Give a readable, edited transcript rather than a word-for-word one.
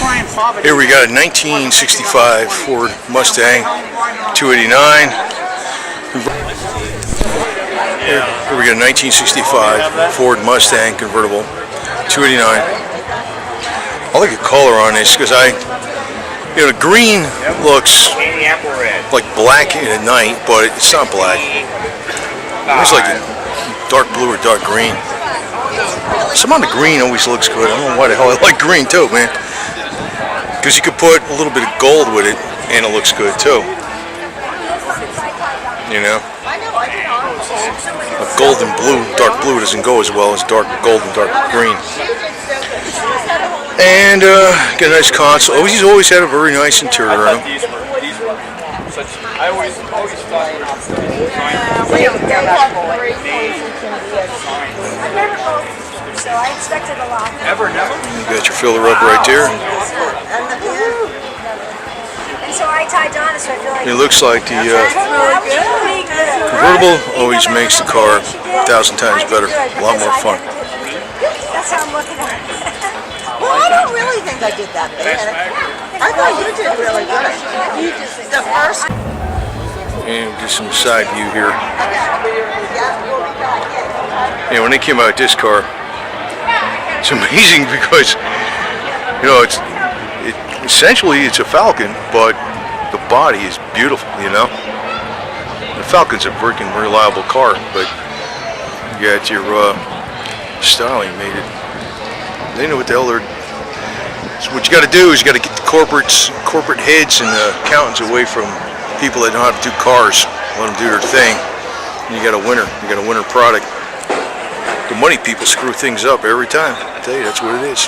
Here we got a 1965 Ford Mustang 289. Here we got a 1965 Ford Mustang Convertible 289. I like the color on this because the green looks like black at night, but it's not black. It's like a dark blue or dark green. Some of the green always looks good. I don't know why the hell I like green too, man. Because you could put a little bit of gold with it and it looks good too. You know? Gold and blue, dark blue doesn't go as well as dark gold and dark green. And got a nice console. Oh, he's always had a very nice interior on him. So I expected a lot. You got your filler up right there. And so I tied on it, so I feel like it looks like the convertible always makes the car 1,000 times better, a lot more fun. That's how I'm looking at it. Well, I don't really think I did that bad. I thought you did really good. You just the first. And do some side view here. Yeah, when they came out with this car, it's amazing because essentially it's a Falcon, but the body is beautiful. The Falcon's a freaking reliable car, but you got your styling made it. They know what the hell they're. So what you got to do is you got to get the corporate heads and accountants away from people that know how to do cars. Let them do their thing. And you got a winner. You got a winner product. The money people screw things up every time. I tell you, that's what it is.